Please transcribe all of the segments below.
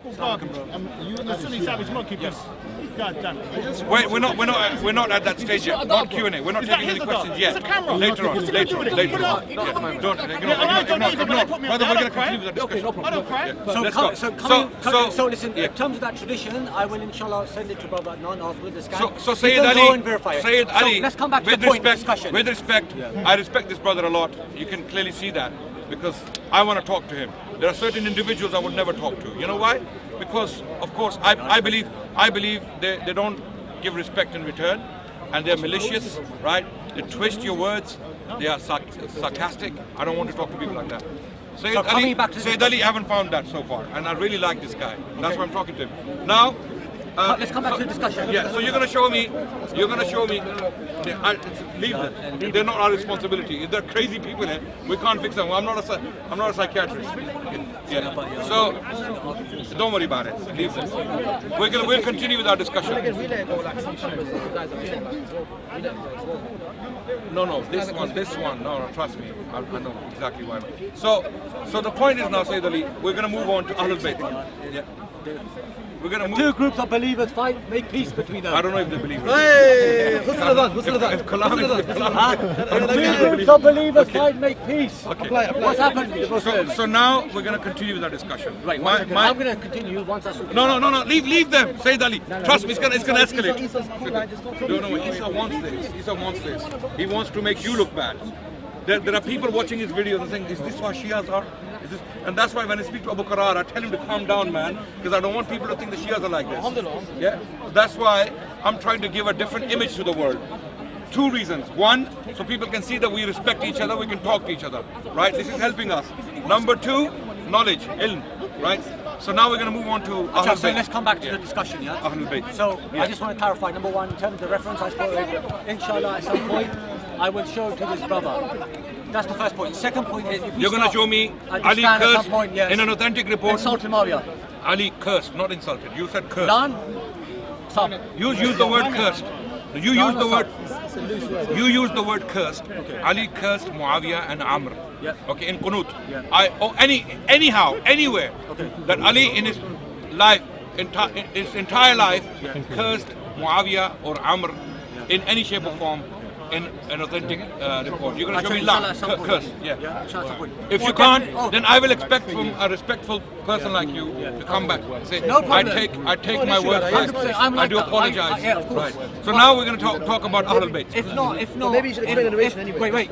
called garbage. You and the Sunni Savage Monkey piece. God damn it. Wait, we're not at that stage yet. Not Q&A. We're not taking any questions yet. It's a camera. Later on. Don't Don't. By the way, we're going to continue with the discussion. I don't cry. Let's go. So listen, in terms of that tradition, I will inshallah send it to Brother Adnan after this guy. So Sayyid Ali, let's come back to the point of discussion. With respect, I respect this brother a lot. You can clearly see that because I want to talk to him. There are certain individuals I would never talk to. You know why? Because of course I believe they don't give respect in return, and they're malicious, right? They twist your words. They are sarcastic. I don't want to talk to people like that. Sayyid Ali, I haven't found that so far, and I really like this guy. That's why I'm talking to him. Now, let's come back to the discussion. Yeah, so you're going to show me. Leave them. They're not our responsibility. If they're crazy people here, we can't fix them. I'm not a psychiatrist. Yeah. So don't worry about it. Leave them. We'll continue with our discussion. No, this one. No, trust me. I know exactly why. So the point is now, Sayyid Ali, we're going to move on to Ahlul Bayt. Yeah. We're going to move. Two groups of believers fight, make peace between them. I don't know if they believe it. Hey, Two groups of believers fight, make peace. Okay. What's happened? So now we're going to continue with our discussion. Right. I'm going to continue once I. No. Leave them. Sayyid Ali. Trust me, it's going to escalate. No. Isa wants this. He wants to make you look bad. There are people watching his videos and saying, is this what Shias are? And that's why when I speak to Abu Qarar, I tell him to calm down, man, because I don't want people to think the Shias are like this. Yeah? That's why I'm trying to give a different image to the world. Two reasons. One, so people can see that we respect each other, we can talk to each other, right? This is helping us. Number two, knowledge, ilm, right? So now we're going to move on to Ahlul Bayt. So let's come back to the discussion, yeah? Ahlul Bayt. So I just want to clarify, number one, in terms of the reference I quoted, inshallah at some point, I will show it to this brother. That's the first point. Second point is, if you're going to show me Ali cursed in an authentic report. Insulted Muawiyah. Ali cursed, not insulted. You said cursed. None. Some. You use the word cursed. You use the word. You use the word cursed. Okay. Ali cursed Muawiyah and Amr. Yeah. Okay, in Qunut. Yeah. Anyhow, anywhere that Ali in his life, his entire life, cursed Muawiyah or Amr in any shape or form. In an authentic report. You're going to show me curse. Yeah. If you can't, then I will expect from a respectful person like you to come back and say, no I take my word back. I do apologize. Right. So now we're going to talk about Ahlul Bayt. If not, maybe you should explain the narration anyway. Wait.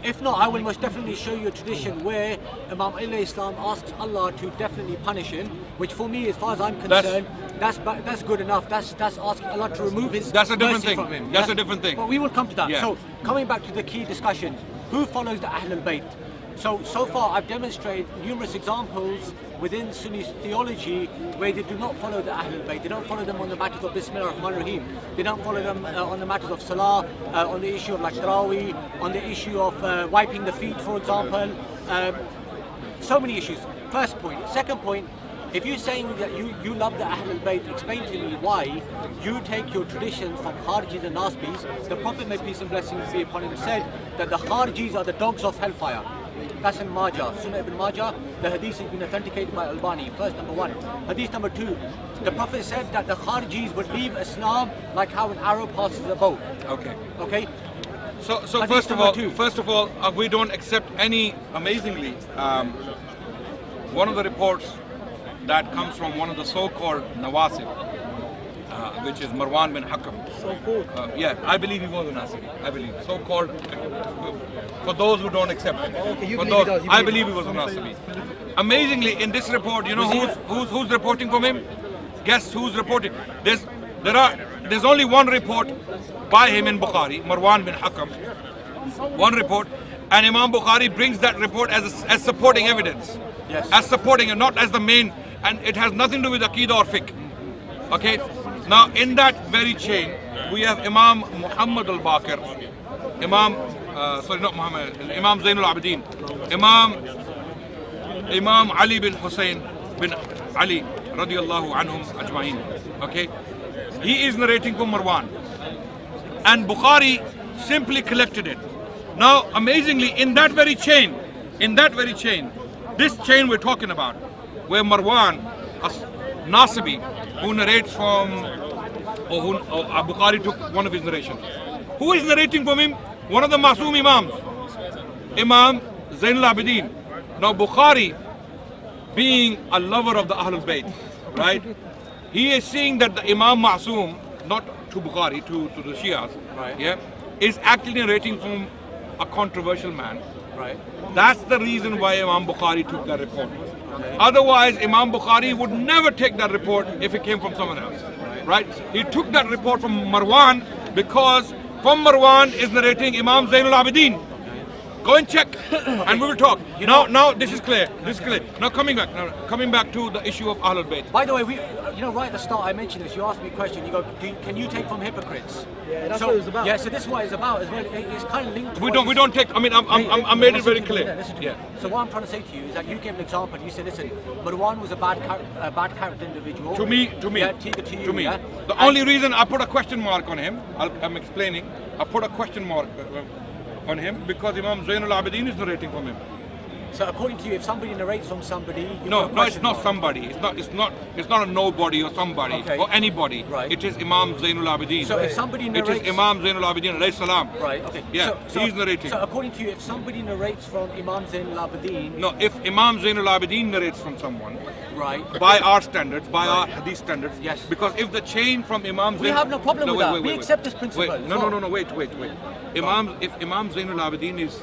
If not, I will most definitely show you a tradition where Imam alayhi Islam asks Allah to definitely punish him, which for me, as far as I'm concerned, that's good enough. That's asking Allah to remove his mercy from him. That's a different thing. But we will come to that. Yeah. So coming back to the key discussion, who follows the Ahlul Bayt? So far I've demonstrated numerous examples within Sunni theology where they do not follow the Ahlul Bayt. They don't follow them on the matters of Bismillah ar-Rahman ar-Rahim. They don't follow them on the matters of Salah, on the issue of like Tarawih, on the issue of wiping the feet, for example. So many issues. First point. Second point, if you're saying that you love the Ahlul Bayt, explain to me why you take your traditions from Kharijis and Nasbis. The Prophet, may peace and blessings be upon him, said that the Kharijis are the dogs of hellfire. That's in Majah, Sunnah ibn Majah. The hadith has been authenticated by Albani. First, number one. Hadith number two, the Prophet said that the Kharijis would leave Islam like how an arrow passes a bow. Okay? So first of all, we don't accept any, amazingly, one of the reports that comes from one of the so-called Nawasib, which is Marwan bin Hakam. I believe he was a Nasibi. I believe. So-called, for those who don't accept it. I believe he was a Nasibi. Amazingly, in this report, you know who's reporting from him? Guess who's reporting? There's only one report by him in Bukhari, Marwan bin Hakam. One report, and Imam Bukhari brings that report as supporting evidence. Yes. As supporting and not as the main, and it has nothing to do with Aqidah or Fiqh. Okay? Now, in that very chain, we have Imam Muhammad al-Baqir, Imam Zainul Abidin, Imam Ali bin Hussein bin Ali, radiyallahu anhum ajma'in. Okay? He is narrating from Marwan. And Bukhari simply collected it. Now, amazingly, in that very chain, in that very chain, this chain we're talking about, where Marwan Nasibi, who narrates from, or Bukhari took one of his narrations. Who is narrating from him? One of the Masoom Imams, Imam Zainul Abidin. Now Bukhari, being a lover of the Ahlul Bayt, right? He is seeing that the Imam Masoom, not to Bukhari, to the Shias, Right. yeah, is actually narrating from a controversial man. Right. That's the reason why Imam Bukhari took that report. Otherwise, Imam Bukhari would never take that report if it came from someone else. Right? He took that report from Marwan because from Marwan is narrating Imam Zainul Abidin. Go and check, and we will talk. Now this is clear. This is clear. Now coming back to the issue of Ahlul Bayt. By the way, right at the start I mentioned this. You asked me a question. You go, can you take from hypocrites? Yeah, that's what it was about. Yeah, so this is what it's about as well. It's kind of linked. To We what don't take. I mean, I made it very clear. Listen to me. Yeah. So what I'm trying to say to you is that you gave an example. You said, listen, Marwan was a bad character individual. To me. Yeah, to you, yeah? The only reason I put a question mark on him, I'm explaining. I put a question mark on him because Imam Zainul Abidin is narrating from him. So according to you, if somebody narrates from somebody, No, it's not somebody. It's not a nobody or somebody Okay. or anybody. Right. It is Imam Zainul Abidin. So if somebody narrates, it is Imam Zainul Abidin alayhi salam. Right. Okay. Yeah, he's narrating. So according to you, if somebody narrates from Imam Zainul Abidin, No, if Imam Zainul Abidin narrates from someone, right? by our standards, by our hadith standards, Yes. because if the chain from Imam We have no problem with that. We accept this principle. Wait, no, wait. If Imam Zainul Abidin is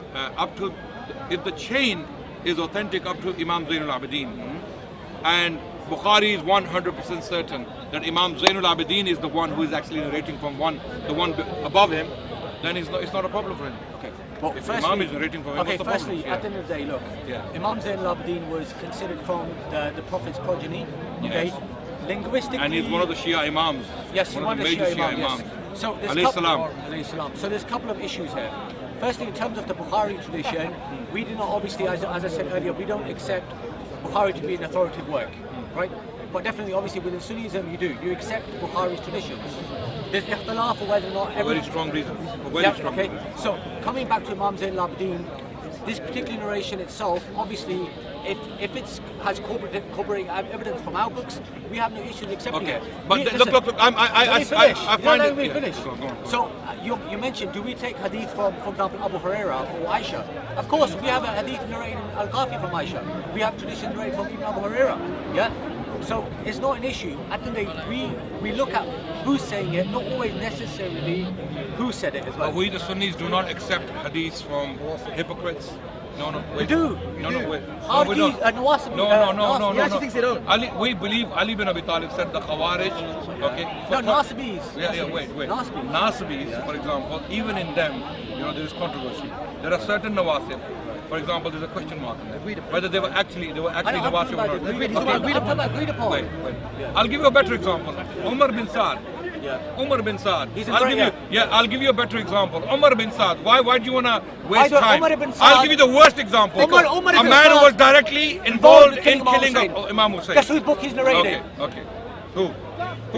if the chain is authentic up to Imam Zainul Abidin, and Bukhari is 100% certain that Imam Zainul Abidin is the one who is actually narrating from the one above him, then it's not a problem for him. Okay. Well, If Imam is narrating from him, okay, what's the problem? firstly, Yeah. at the end of the day, look, Yeah. Imam Zainul Abidin was considered from the Prophet's progeny. Okay. Yes. Linguistically, And he's one of the Shia Imams. yes, he's one of the major Shia Shia Imams. Imams. Yes. So there's Alayhi salam. Alayhi salam. So there's a couple of issues here. Firstly, in terms of the Bukhari tradition, we do not obviously, as I said earlier, we don't accept Bukhari to be an authoritative work, right? But definitely, obviously, within Sunnism, you do. You accept Bukhari's traditions. There's ikhtilaf for whether or not For very strong reasons. For very Yeah, strong okay. reasons. So coming back to Imam Zainul Abidin, this particular narration itself, obviously, if it has corroborating evidence from our books, we have no issues accepting Okay, it. but Listen, look, let me I finish. find Let it. me Yeah, finish. go on. So you mentioned, do we take hadith from, for example, Abu Huraira or Aisha? Of course, we have a hadith narrated in Al-Ghafi from Aisha. We have tradition narrated from Ibn Abu Huraira. Yeah. So it's not an issue. At the end of the day, we look at who's saying it, not always necessarily who said it as well. But we the Sunnis do not accept hadiths from hypocrites. No, wait. We do. No, wait. How No, we do you, don't. Nawasib, No. He actually thinks they don't. We believe Ali bin Abi Talib said the Khawarij. Okay. No, Nasibis. Yeah, wait. Nasibis. Nasibis, for example, even in them, there is controversy. There are certain Nawasib. For example, there's a question mark on them. Whether they were actually Nawasib or not. Agreed upon. Wait. I'll give you a better example. Umar bin Saad. Umar bin Saad. He's a I'll great- give you a better example. Umar bin Saad. Why do you wanna waste don't- time? Umar bin I'll Saad- give you the worst example. Umar a bin man who Saad was directly involved in killing Hussein. Imam Hussein. Guess whose book he's narrating? Okay. Who?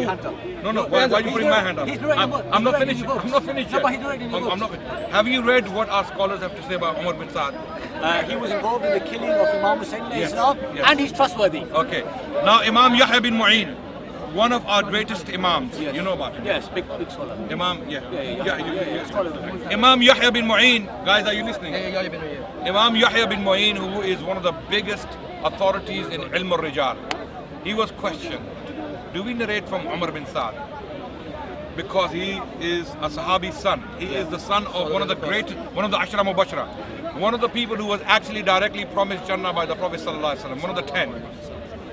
Hunter. No. Why you putting my hand up? He's narrating books. I'm not He's finished. narrating books. I'm not finished No, yet. but he's narrating I'm books. not finished. Have you read what our scholars have to say about Umar bin Saad? He was involved in the killing of Imam Hussein Yes, Islam, yes. and he's trustworthy. Okay. Now Imam Yahya bin Mu'in, one of our greatest imams. Yes. You know about him. Yes, big scholar. Imam, Yeah, scholar. Imam Yahya bin Mu'in, guys, are you listening? Imam Yahya bin Mu'in, who is one of the biggest authorities in Ilm al-Rijal, he was questioned, do we narrate from Umar bin Saad? Because he is a Sahabi's son. He is the son of one of the Ashra Mubashra. One of the people who was actually directly promised Jannah by the Prophet Sallallahu Alaihi Wasallam, one of the 10.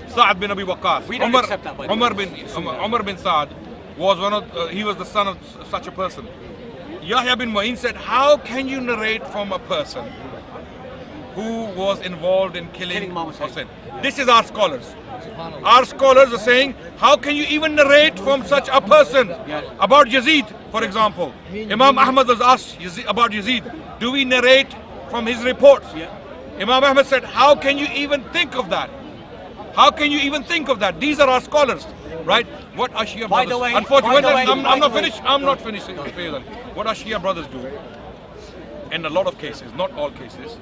Sa'ad bin Abi Waqqas. We don't accept that, by the way. Umar bin Saad was he was the son of such a person. Yahya bin Mu'in said, how can you narrate from a person who was involved in killing Imam Hussein? Hussein? This is our scholars. Our scholars are saying, how can you even narrate from such a person? About Yazid, for example. Imam Ahmad was asked about Yazid, do we narrate from his reports? Imam Ahmad said, how can you even think of that? How can you even think of that? These are our scholars, right? What are Shia By brothers? the way- Unfortunately, by the way- I'm not finished. I'm not finished. Faizan. What our Shia brothers do, in a lot of cases, not all cases,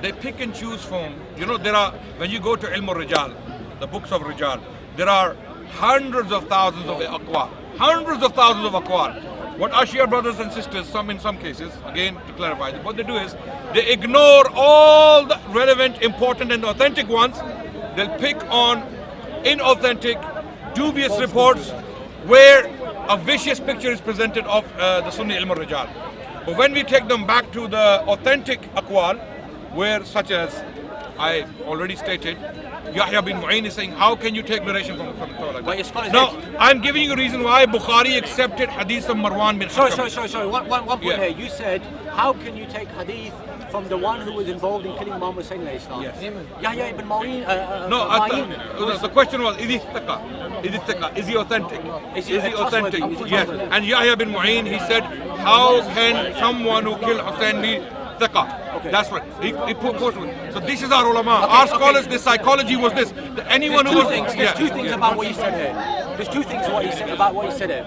they pick and choose from, there are, when you go to Ilm al-Rijal, the books of Rijal, there are hundreds of thousands of aqwal. Hundreds of thousands of aqwal. What our Shia brothers and sisters, in some cases, again to clarify, what they do is they ignore all the relevant, important and authentic ones. They'll pick on inauthentic, dubious reports where a vicious picture is presented of the Sunni Ilm al-Rijal. But when we take them back to the authentic aqwal, where such as I already stated, Yahya bin Mu'in is saying, how can you take narration from like that? No, I'm giving you a reason why Bukhari accepted hadith of Marwan bin Hakam. Sorry. One point here. You said, how can you take hadith from the one who was involved in killing Muhammad Sayyidina Islam? Yes. Yahya ibn Mu'in. The question was, is he thiqa? Is he thiqa? Is he authentic? Is he authentic? trustworthy? Yes. And Yahya bin Mu'in, he said, how can someone who killed Hussein be thiqa? Okay. That's what he put. So this is our ulama. Our scholars, the psychology was this. Anyone who was... There's two things about what he said here. There's two things about what he said here.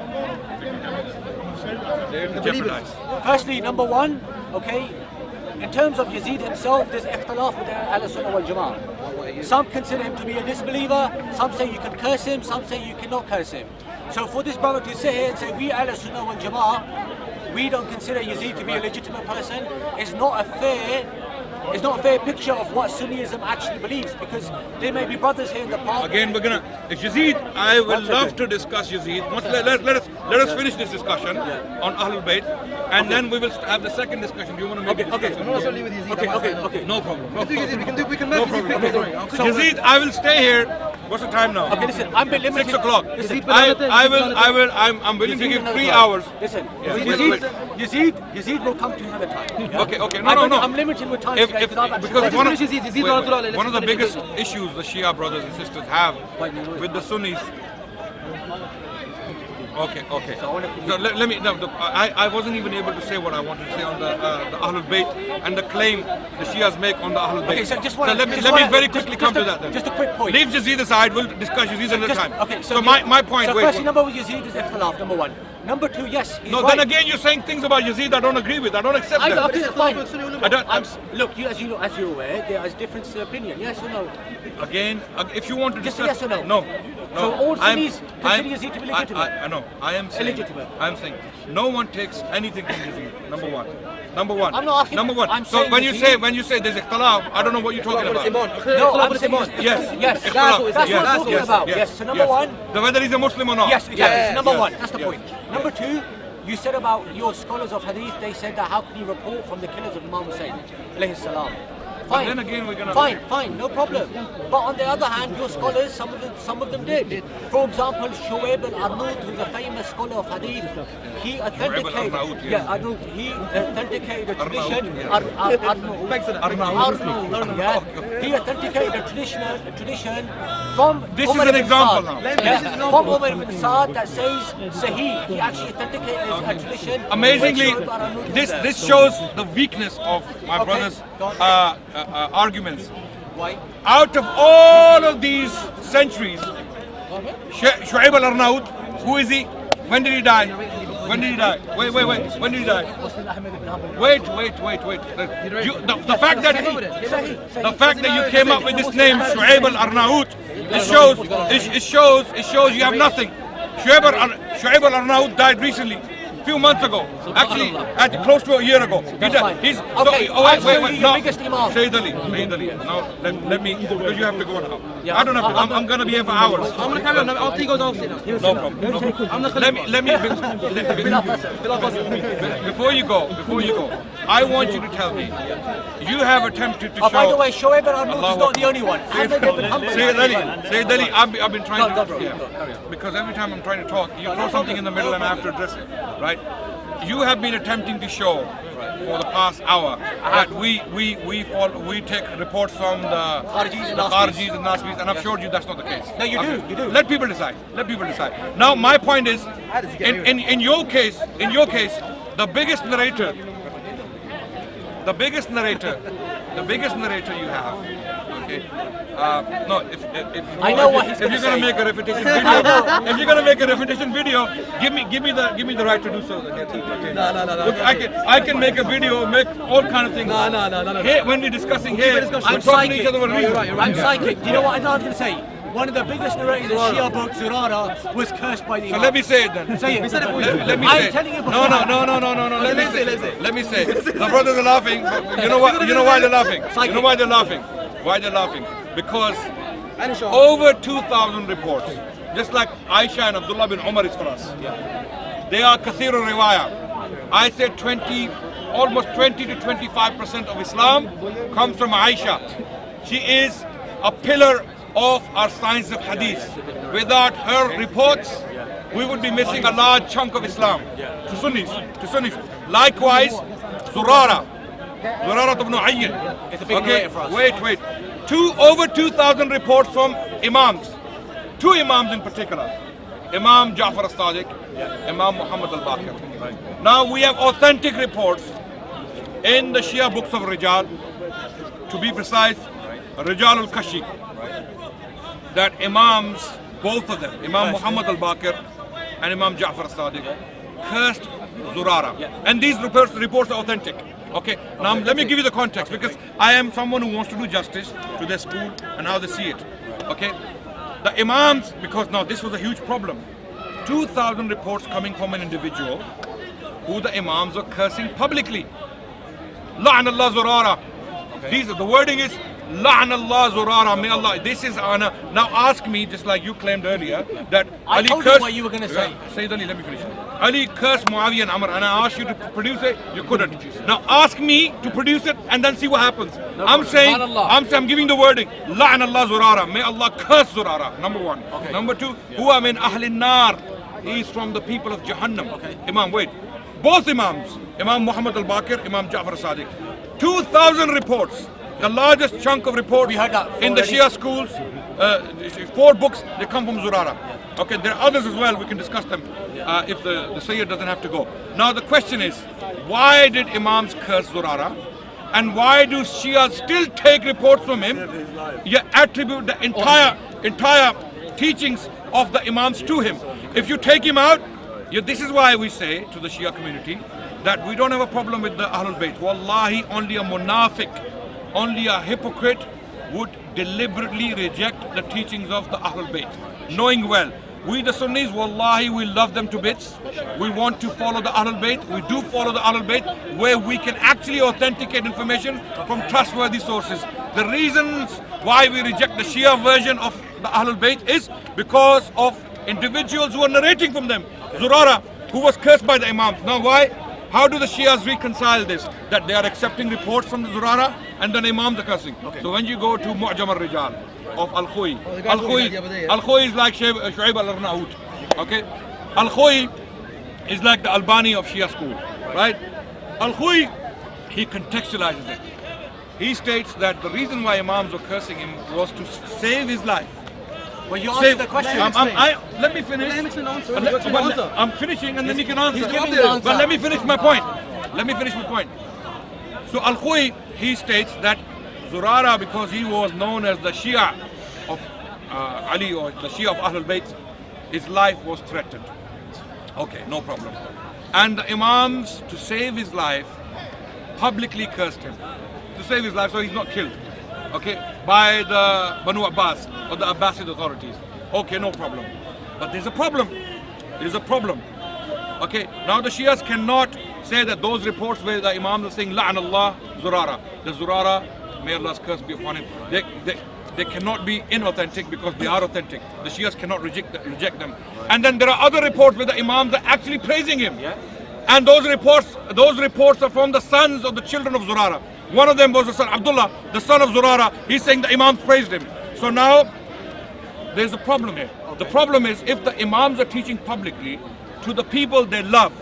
Jeopardized. Firstly, number one, okay, in terms of Yazid himself, there's ikhtilaf with the Ahl-Sunnah wal Jama'ah. Some consider him to be a disbeliever, some say you can curse him, some say you cannot curse him. So for this brother to sit here and say, we Ahl-Sunnah wal Jama'ah, we don't consider Yazid to be a legitimate person, is not a fair picture of what Sunnism actually believes, because there may be brothers here in the past. Again, if Yazid, I would love to discuss Yazid. Let us finish this discussion on Ahlul Bayt, and then we will have the second discussion. Do you want to make a discussion? Okay. No problem. We can No problem. Yazid, I will stay here. What's the time now? Okay, listen, I'm limited. 6 o'clock. Listen, I'm willing to give 3 hours. Listen, Yes. Yazid will come to you another time. Yeah? Okay. No. I'm limited with time today Because one of the finish biggest issues the Shia brothers and sisters have with the Sunnis. Okay. So let me. No, I wasn't even able to say what I wanted to say on the Ahlul Bayt and the claim the Shias make on the Ahlul Bayt. Okay, let me very quickly come to that then. Just a quick point. Leave Yazid aside. We'll discuss Yazid another time. Okay. So my point. So firstly, number one, Yazid is ikhtilaf. Number one. Number two, yes. He's No, right. then again, you're saying things about Yazid I don't agree with. I don't accept them. Okay, fine. I don't. Look, as you're aware, there is difference of opinion. Yes or no? Again, if you want to Just discuss, yes or no? No. So all Sunnis consider Yazid to be legitimate? I know. I am saying. Illegitimate. I'm saying no one takes anything from Yazid. Number one. I'm not asking. Number one. I'm So saying when you say there's ikhtilaf, I don't know what you're talking about. No, I'm saying Yes. That's what I'm talking about. Yes. So number one. Whether he's a Muslim or not. Yes, exactly. Number one. That's the point. Number two. You said about your scholars of hadith, they said that how can you report from the killers of Imam Hussein, alayhi salam. Fine. Then again, we're gonna fine, no problem. But on the other hand, your scholars, some of them did. For example, Shuaib al-Arnaud, who's a famous scholar of hadith, he authenticated, he authenticated a tradition. He authenticated a tradition from This Umar is an ibn example Saad. now. From Umar ibn Saad that says Sahih. He actually authenticated a tradition. Amazingly, which Shuaib al-Arnaud this did. this shows the weakness of my brother's arguments. Why? Out of all of these centuries, Shuaib al-Arnaud, who is he? When did he die? When did he die? Wait. When did he die? Wait. The fact that you came up with this name, Shuaib al-Arnaud, it shows you have nothing. Shuaib al-Arnaud died recently. Few months ago, actually, close to a year ago. That's fine. Wait. Your biggest imam. Sayyid Ali. Now, let me, because you have to go now. Yeah, I don't have to. I'm going to be here for hours. I'm going to carry on. After he goes, I'll sit down. No problem. Let me. Before you go, I want you to tell me. You have attempted to show. By the way, Shuaib al-Arnaud is not the only one. Sayyid Ali, I've been trying Go, to. bro. Because every time I'm trying to talk, you throw something in the middle and I have to address it. Right? You have been attempting to show for the past hour that we take reports from the Kharijis and Nasbis, and I've showed you that's not the case. No, you do. Let people decide. Now, my point is, in your case, the biggest narrator you have Okay. No, if I know what he's if gonna you're gonna say. make a repetition video, if you're gonna make a repetition video, give me the right to do so. Okay. No. Look, I can make a video, make all kind of things. No. Here, when we're discussing here, we're I'm talking to each psychic. other for a reason. I'm psychic. Do you know what I was going to say? One of the biggest narrators in Shia book, Zurara, was cursed by the So Imam. let me say it then. Say it. Let me I'm say. telling you No. beforehand. Let me say. The brothers are laughing. You know what? You know why they're laughing? You know why they're laughing? Why they're laughing? Because over 2,000 reports, just like Aisha and Abdullah bin Umar is for us. They are kathir riwayah. I said almost 20 to 25% of Islam comes from Aisha. She is a pillar of our science of hadith. Without her reports, we would be missing a large chunk of Islam to Sunnis. Likewise, Zurara ibn Ayyan. It's a big narrator for us. Wait. Over 2,000 reports from Imams. Two Imams in particular. Imam Ja'far as-Sadiq, Imam Muhammad al-Baqir. Now we have authentic reports in the Shia books of Rijal, to be precise, Rijal al-Kashi, that Imams, both of them, Imam Muhammad al-Baqir and Imam Ja'far as-Sadiq, cursed Zurara. And these reports are authentic. Okay, now let me give you the context, because I am someone who wants to do justice to their school and how they see it. Okay, the Imams, because now this was a huge problem. 2,000 reports coming from an individual who the Imams are cursing publicly. La'an Allah Zurara. The wording is La'an Allah Zurara. May Allah. This is honor. Now ask me, just like you claimed earlier, that I Ali told cursed. you what you were going to say. Sayyid Ali, let me finish. Ali cursed Muawiyah and Amr, and I asked you to produce it. You couldn't. Now ask me to produce it, and then see what happens. I'm giving the wording. La'an Allah Zurara. May Allah curse Zurara. Number one. Okay. Number two. Huwa min ahlin nar. He is from the people of Jahannam. Okay. Imam, wait. Both Imams, Imam Muhammad al-Baqir, Imam Ja'far as-Sadiq. 2,000 reports. The largest chunk of reports We heard that in the already. Shia schools, 4 books, they come from Zurara. Okay, there are others as well, we can discuss them if the Sayyid doesn't have to go. Now the question is, why did Imams curse Zurara? And why do Shia still take reports from him, yet attribute the entire teachings of the Imams to him? If you take him out, this is why we say to the Shia community that we don't have a problem with the Ahlul Bayt. Wallahi, only a munafiq, only a hypocrite would deliberately reject the teachings of the Ahlul Bayt, knowing well. We the Sunnis, wallahi, we love them to bits. We want to follow the Ahlul Bayt. We do follow the Ahlul Bayt where we can actually authenticate information from trustworthy sources. The reasons why we reject the Shia version of the Ahlul Bayt is because of individuals who are narrating from them. Zurara, who was cursed by the Imams. Now why? How do the Shias reconcile this? That they are accepting reports from the Zurara and then Imams are cursing. Okay. So when you go to Mu'jam al-Rijal of Al-Khoyi, Al-Khoyi is like Shu'aib al-Arnaout. Okay? Al-Khoyi is like the Albani of Shia school. Right? Al-Khoyi, he contextualizes it. He states that the reason why Imams were cursing him was to save his life. Well, you answered the question. Let me finish. I'm finishing and then you can answer. But let me finish my point. So Al-Khoyi, he states that Zurara, because he was known as the Shia of Ali or the Shia of Ahlul Bayt, his life was threatened. Okay, no problem. And the Imams, to save his life, publicly cursed him. To save his life so he's not killed. Okay, by the Banu Abbas or the Abbasid authorities. Okay, no problem. But there's a problem. Okay, now the Shias cannot say that those reports where the Imams are saying La'an Allah Zurara, the Zurara, may Allah's curse be upon him, they cannot be inauthentic because they are authentic. The Shias cannot reject them. And then there are other reports where the Imams are actually praising him. Yeah. And those reports are from the sons of the children of Zurara. One of them was the son Abdullah, the son of Zurara. He's saying the Imams praised him. So now there's a problem here. The problem is if the Imams are teaching publicly to the people they love.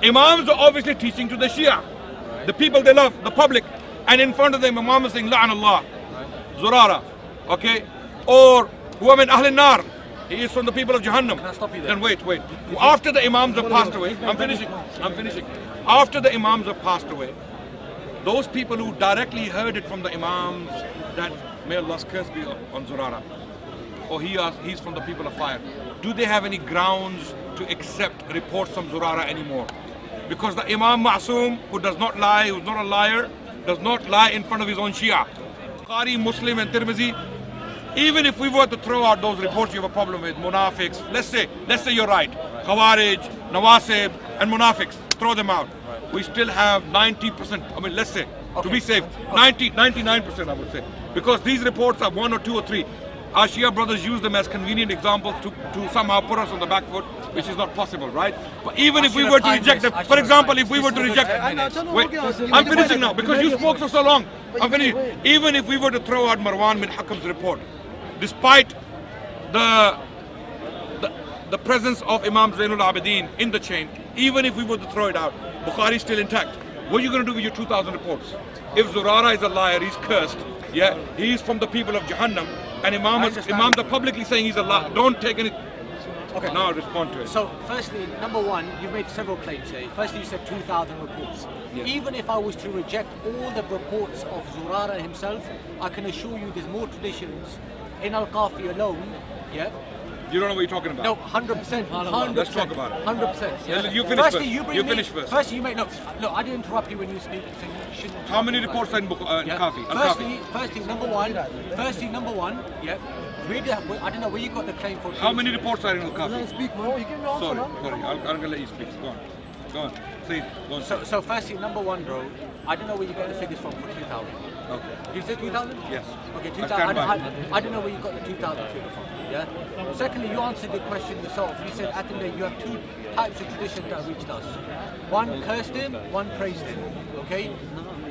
Imams are obviously teaching to the Shia, the people they love, the public. And in front of them, Imam is saying La'an Allah, Zurara. Okay? Or huwa min ahlin nar. He is from the people of Jahannam. Can I stop you there? Then wait. After the Imams have passed away, I'm finishing. After the Imams have passed away, those people who directly heard it from the Imams that may Allah's curse be on Zurara, or he's from the people of fire, do they have any grounds to accept reports from Zurara anymore? Because the Imam Ma'soom, who does not lie, who's not a liar, does not lie in front of his own Shia. Bukhari, Muslim and Tirmizi, even if we were to throw out those reports you have a problem with, Munafiqs, let's say you're right, Khawarij, Nawasib and Munafiqs, throw them out. We still have 90%, I mean let's say, to be safe, 99% I would say. Because these reports are 1 or 2 or 3. Our Shia brothers use them as convenient examples to somehow put us on the back foot, which is not possible, right? But even if we were to reject them, for example, if we were to reject, wait, I'm finishing now because you spoke for so long. I'm finishing. Even if we were to throw out Marwan bin Hakam's report, despite the presence of Imam Zainul Abidin in the chain, even if we were to throw it out, Bukhari is still intact. What are you going to do with your 2,000 reports? If Zurara is a liar, he's cursed. Yeah, he's from the people of Jahannam, and Imams are publicly saying he's a liar. Don't take any. Okay. Now I'll respond to it. So, firstly, number one, you've made several claims here. Firstly, you said 2,000 reports. Yes. Even if I was to reject all the reports of Zurara himself, I can assure you there's more traditions in Al-Qafi alone. Yeah. You don't know what you're talking about. No, 100%. 100%. Let's talk about it. 100%. Yeah. You finish first. You finish first. Firstly, you make look. I didn't interrupt you when you speak. So you shouldn't. How many reports are in Kafi? Firstly, number one. Yeah. I don't know where you got the claim for. How many reports are in Al-Kafi? Speak, man. You give me answer, Sorry. I'm going to let you speak. Go on. Say it. Go on. So firstly, number one, bro. I don't know where you got the figures from for 2,000. Okay. You said 2,000? Yes. Okay, I 2,000. stand by. I don't know where you got the 2,000 figure from. Yeah. Secondly, you answered the question yourself. You said at the end you have two types of traditions that reached us. One cursed him, one praised him. Okay.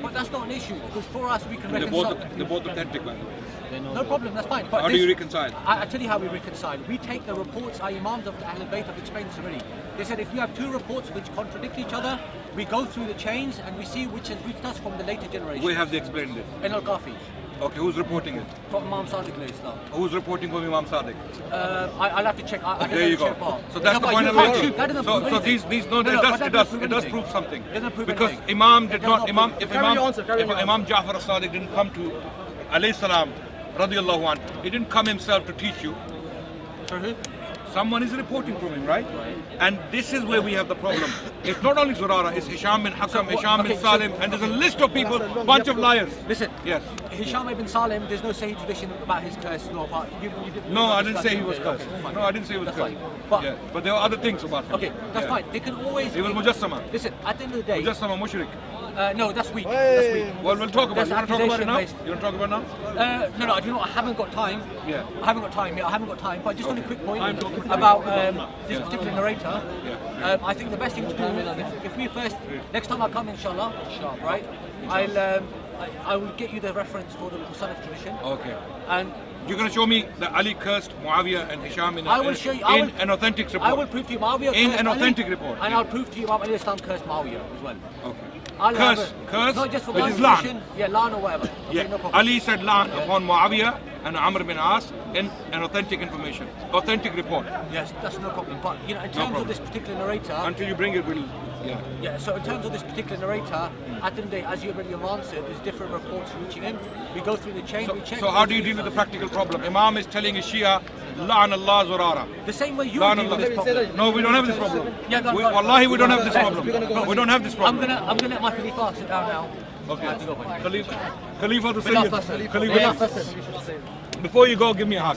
But that's not an issue because for us we can reconcile. They're both authentic, man. No problem, that's fine. But How do you reconcile? I tell you how we reconcile. We take the reports our Imams of the Ahlul Bayt have explained this already. They said if you have two reports which contradict each other, we go through the chains and we see which has reached us from the later generation. Where have they explained this? In Al-Qafi, Okay, who's reporting it? from Imam Sadiq alayhi salam. Who's reporting from Imam Sadiq? I'll have to check. I There you go. So that's the point I'm making. So these it does prove something. Because Imam did not if Imam Ja'far as-Sadiq didn't come to alayhi salam radiyallahu an, he didn't come himself to teach you. Someone is reporting from him, right? And this is where we have the problem. It's not only Zurara, it's Hisham bin Hakam, Hisham bin Salim, and there's a list of people, bunch of liars. Listen, Yes. Hisham ibn Salim, there's no Sahih tradition about his curse. No, I didn't say he was cursed. No, I didn't say he was That's cursed. fine. Yeah. But there are other things about him. Okay, that's Yeah. fine. They can always. He was Mujassama. Listen, at the end of the day. Mujassama mushrik. No, that's weak. That's weak. Well, we'll talk about it. You want to talk about it now? Accusation-based. You want to talk about it now? No, I do not. I haven't got time. Yeah. I haven't got time. Yeah, I haven't got time. But just on a quick point I'm talking. about this particular narrator. Yeah. I think the best thing to do, if we first, next time I come, inshallah, right? I will get you the reference for the Salaf tradition. Okay. And You're going to show me that Ali cursed Muawiyah and Hisham in I will show you. an authentic report. I will prove to you Muawiyah In cursed an Ali, authentic report, and yeah. I'll prove to you Imam Ali Islam cursed Muawiyah as well. Okay. I'll have Curse, not just for which one is Lan. tradition, yeah, Lan or whatever. Okay, Yeah. no problem. Ali said Lan upon Muawiyah and Amr bin As in an authentic information, authentic report. Yes, that's no problem. But in terms problem. of this particular narrator, Until you bring it, we'll. Yeah. yeah. So in terms of this particular narrator, at the end of the day, as you already have answered, there's different reports reaching him. We go through the chain. We check. So how do you deal with the practical problem? Imam is telling his Shia, La'an Allah Zurara. The same way you La'an deal with this Allah. problem. No, we don't have this problem. Yeah, go on, go on. Wallahi, we don't have this problem. We don't have this I'm problem. gonna let my Khalifa sit down now. Okay. I have to go, boy. Khalifa to Bilal say Faisal. Khalifa. Before you go, give me a hug.